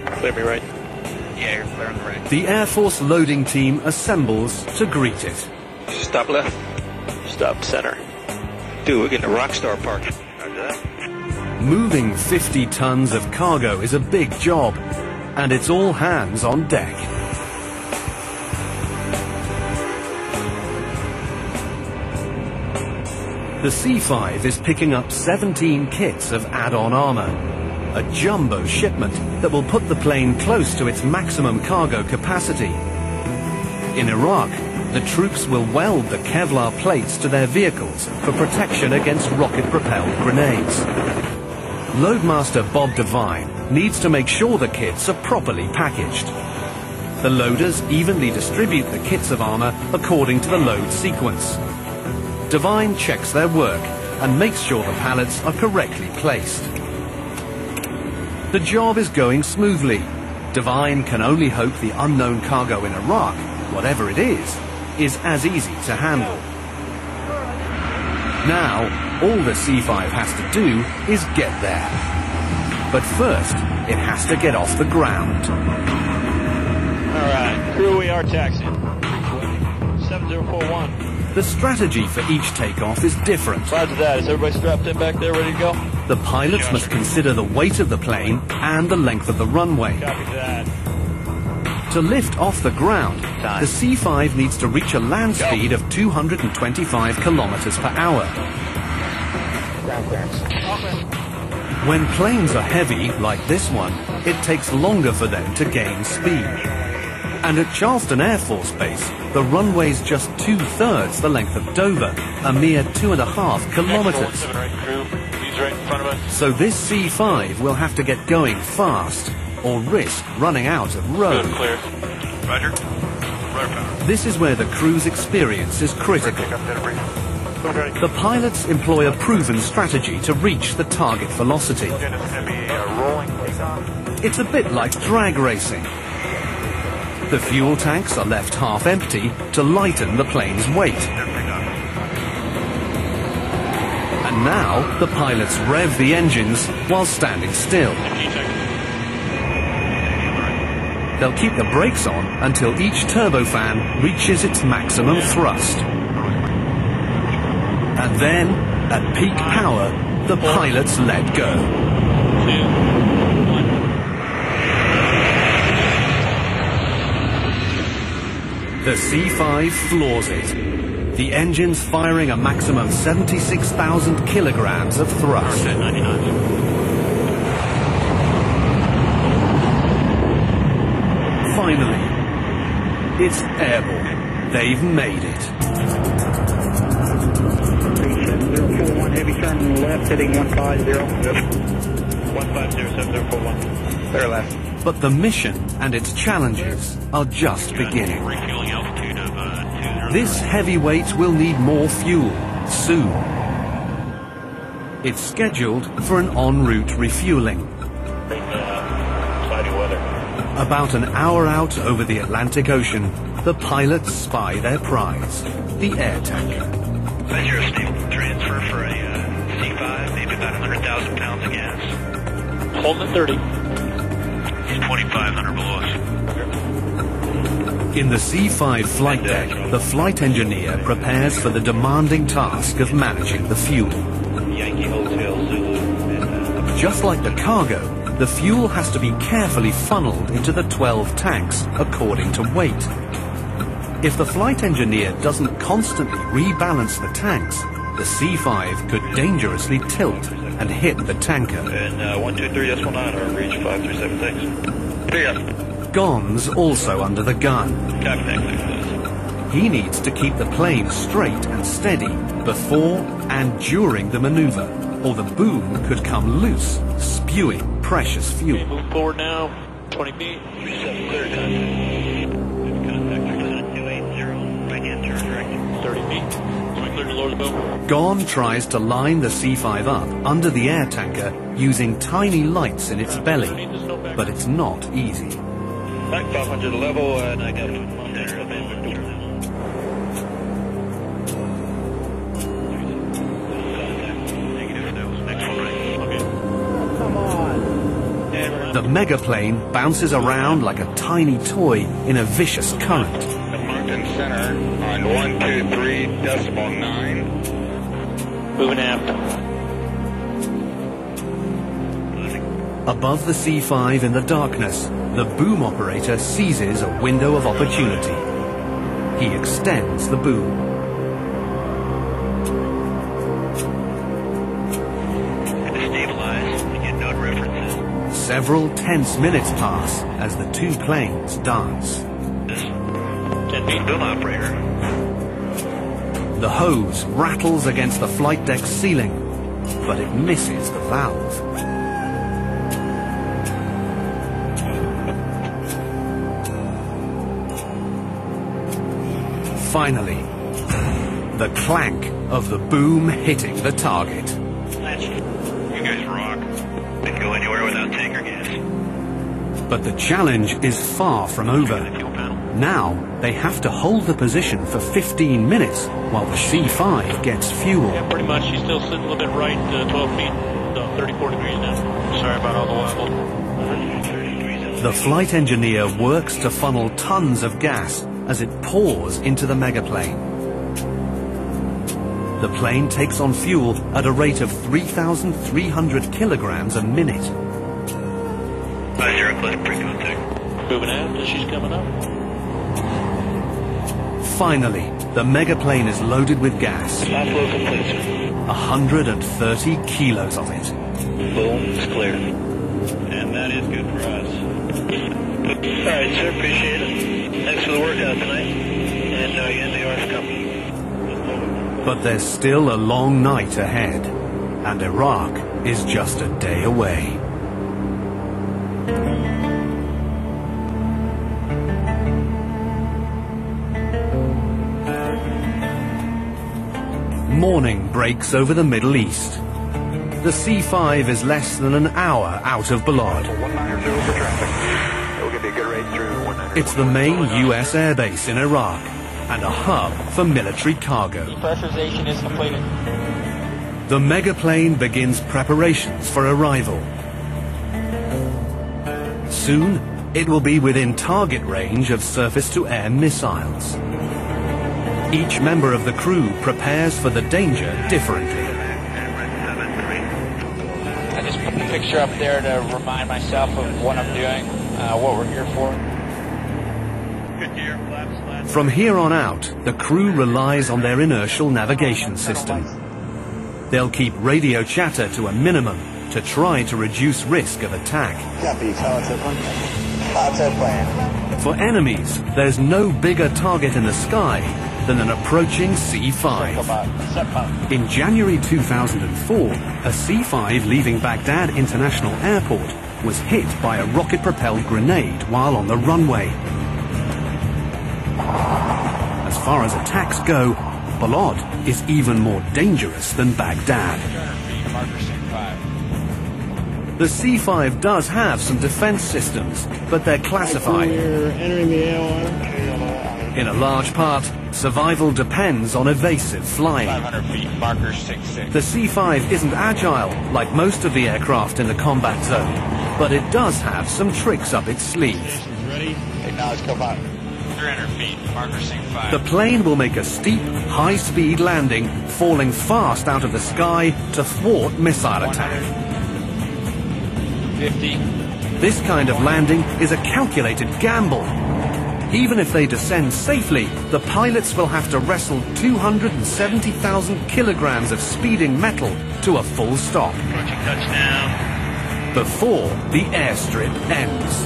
Clear me right. Yeah, you're clear on the right. The Air Force loading team assembles to greet it. Stop left. Stop center. Dude, we're getting a rock star park. Moving 50 tons of cargo is a big job, and it's all hands on deck. The C-5 is picking up 17 kits of add-on armor, a jumbo shipment that will put the plane close to its maximum cargo capacity. In Iraq, the troops will weld the Kevlar plates to their vehicles for protection against rocket-propelled grenades. Loadmaster Bob Devine needs to make sure the kits are properly packaged. The loaders evenly distribute the kits of armor according to the load sequence. Devine checks their work and makes sure the pallets are correctly placed. The job is going smoothly. Devine can only hope the unknown cargo in Iraq, whatever it is as easy to handle. Now, all the C-5 has to do is get there. But first, it has to get off the ground. All right, crew, we are taxiing. 7041. The strategy for each takeoff is different. Roger that. Is everybody strapped in back there, ready to go? The pilots must consider the weight of the plane and the length of the runway. Copy that. To lift off the ground, the C-5 needs to reach a land speed of 225 kilometers per hour. Ground clearance. When planes are heavy, like this one, it takes longer for them to gain speed. And at Charleston Air Force Base, the runway's just 2/3 the length of Dover, a mere 2.5 kilometers. So this C-5 will have to get going fast, or risk running out of road. Clear. Roger. This is where the crew's experience is critical. The pilots employ a proven strategy to reach the target velocity. It's a bit like drag racing. The fuel tanks are left half empty to lighten the plane's weight. And now the pilots rev the engines while standing still. They'll keep the brakes on until each turbofan reaches its maximum thrust. And then, at peak power, the pilots let go. 2, 1. The C-5 floors it. The engine's firing a maximum 76,000 kilograms of thrust. Finally, it's airborne. They've made it. 7041, heavy turn left, heading 150. 1507041. Clear left. But the mission and its challenges are just beginning. This heavyweight will need more fuel soon. It's scheduled for an en route refueling. About an hour out over the Atlantic Ocean, the pilots spy their prize, the air tanker. Measure a stable transfer for a C-5, maybe about 100,000 pounds of gas. Holding at 30. He's 2,500 below us. In the C-5 flight deck, the flight engineer prepares for the demanding task of managing the fuel. Yankee Hotel Zulu. Just like the cargo, the fuel has to be carefully funneled into the 12 tanks according to weight. If the flight engineer doesn't constantly rebalance the tanks, the C-5 could dangerously tilt and hit the tanker. And 123.19, or reach 537 Clear. Gon's also under the gun. Copy that, clear. He needs to keep the plane straight and steady before and during the maneuver, or the boom could come loose, spewing precious fuel. Okay, move forward now. 20 feet. Clear contact. Contact 280, right hand turn direction. 30 feet. So we clear to lower the boom. Gon tries to line the C-5 up under the air tanker using tiny lights in its belly, but it's not easy. Back 500 level, and I got one there. The megaplane bounces around like a tiny toy in a vicious current. Mountain center on 123.9. Moving aft. Above the C5 in the darkness, the boom operator seizes a window of opportunity. He extends the boom. Stabilize and get node references. Several tense minutes pass as the two planes dance. 10 feet boom operator. The hose rattles against the flight deck ceiling, but it misses the valve. Finally, the clank of the boom hitting the target. You guys rock. Didn't go anywhere without tanker gas. But the challenge is far from over. Now, they have to hold the position for 15 minutes while the C5 gets fuel. Yeah, pretty much. She's still sitting a little bit right, 12 feet, 34 degrees now. Sorry about all the wobble. The flight engineer works to funnel tons of gas as it pours into the megaplane. The plane takes on fuel at a rate of 3,300 kilograms a minute. 50 clear, pre-contact. Moving aft as she's coming up. Finally, the megaplane is loaded with gas. Offload complete, sir. 130 kilos of it. Boom, it's clear. And that is good for us. All right, sir, appreciate it. Thanks for the workout tonight. And NDR's coming. But there's still a long night ahead, and Iraq is just a day away. Morning breaks over the Middle East. The C5 is less than an hour out of Balad. It's the main US airbase in Iraq and a hub for military cargo. Pressurization is completed. The megaplane begins preparations for arrival. Soon, it will be within target range of surface-to-air missiles. Each member of the crew prepares for the danger differently. I just put the picture up there to remind myself of what I'm doing, what we're here for. From here on out, the crew relies on their inertial navigation system. They'll keep radio chatter to a minimum to try to reduce risk of attack. For enemies, there's no bigger target in the sky than an approaching C5. In January 2004, a C5 leaving Baghdad International Airport was hit by a rocket-propelled grenade while on the runway. As far as attacks go, Balad is even more dangerous than Baghdad. The C5 does have some defense systems, but they're classified. We're entering the AOR. In a large part, survival depends on evasive flying. 500 feet, marker 6-6. The C5 isn't agile like most of the aircraft in the combat zone, but it does have some tricks up its sleeve. Ready? Okay, now let's go about 300 feet, marker 6-5. The plane will make a steep, high-speed landing, falling fast out of the sky to thwart missile attack. 50. This kind of landing is a calculated gamble. Even if they descend safely, the pilots will have to wrestle 270,000 kilograms of speeding metal to a full stop Approaching touchdown. before the airstrip ends.